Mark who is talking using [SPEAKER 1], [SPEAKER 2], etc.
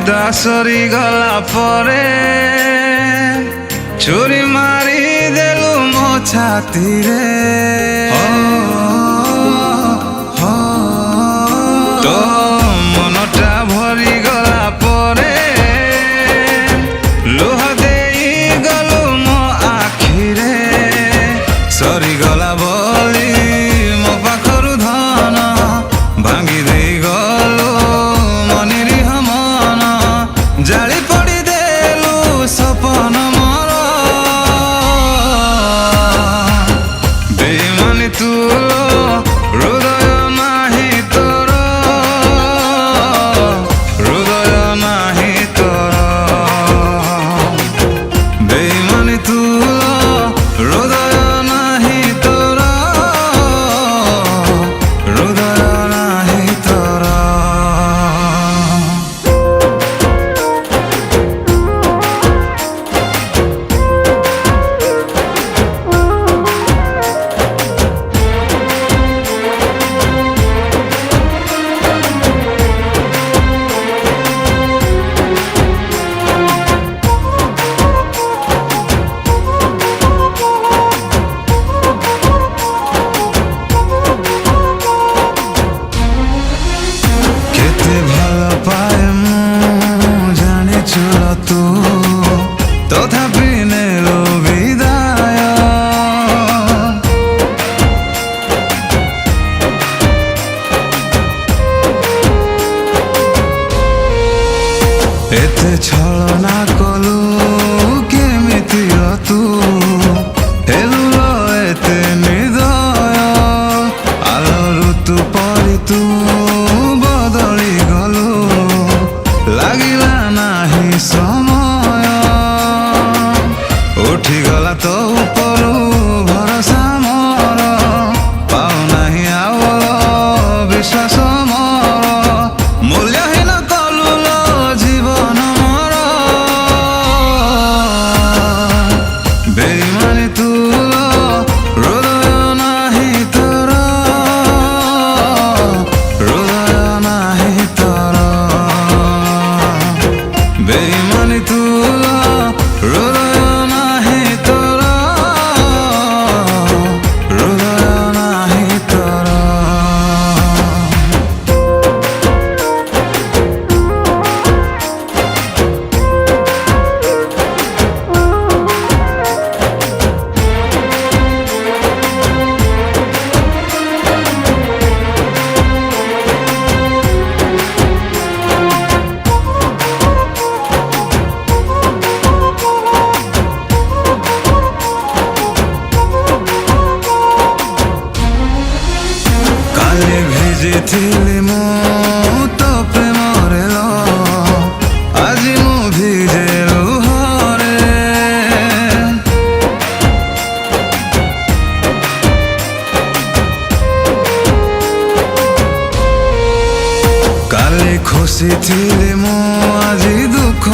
[SPEAKER 1] ତା ସରିଗଲା ପରେ ଛୁରୀ ମାରି ଦେଲୁ ମୋ ଛାତିରେ। ତୋ ମନଟା ଭରିଗଲା ପରେ ଲୁହ ଦେଇ ଗଲୁ ମୋ ଆଖିରେ। ସରିଗଲା ବୋଲି ମୋ ପାଖରୁ ଧନ ଭାଙ୍ଗି ଦେଇ ଗଲୁ ମୋ ନିରୀହ ମନ। ଜାଳି ପୋଡ଼ି ଦେଲୁ ସପନ ମୋର। ବେଇମାନୀ ତୁ ହୃଦୟ ନାହିଁ ତୋର, ହୃଦୟ ନାହିଁ ତୋର। ବେଇମାନୀ ତୁ ହୃଦୟ ନାହିଁ ତୋର, ହୃଦୟ ନାହିଁ ତୋର। କେତେ ଭଲ ପାଏ ମୁଁ ଜାଣିଛୁ ତୁ, ତଥାପି ନେଲୁ ବିଦାୟ। ଏତେ ଛଳନା କଲୁ କେମିତି ତୁ, ହେଲୁ ଏତେ ନିର୍ଦୟ। ଆଲୋ ଋତୁ ପରି ତୁ ବଦଳି ଗଲୁ, ଲାଗିଲା ନାହିଁ ସମୟ। ଉଠିଗଲା ତୋ ଉପରୁ ଭରସା ମୋର, ପାଉନାହିଁ ଆଉ ବିଶ୍ୱାସ ମୋର। ମୂଲ୍ୟହୀନ କଲୁ ଲୋ ଜୀବନ ମୋର। ବେଇମାନୀ ତୁ ହୃଦୟ ନାହିଁ ତୋର, ହୃଦୟ ନାହିଁ ତୋର। ବେଇମାନୀ ତୁ ହୃଦୟ ନାହିଁ ତୋର, ହୃଦୟ ନାହିଁ ତୋର। କାଲି ଭିଜିଥିଲି ମୁଁ ତୋ ପ୍ରେମରେ ଲୋ, ଆଜି ମୁଁ ଭିଜେ ଲୁହରେ। କାଲି ଖୁସି ଥିଲି ମୁଁ, ଆଜି ଦୁଃଖ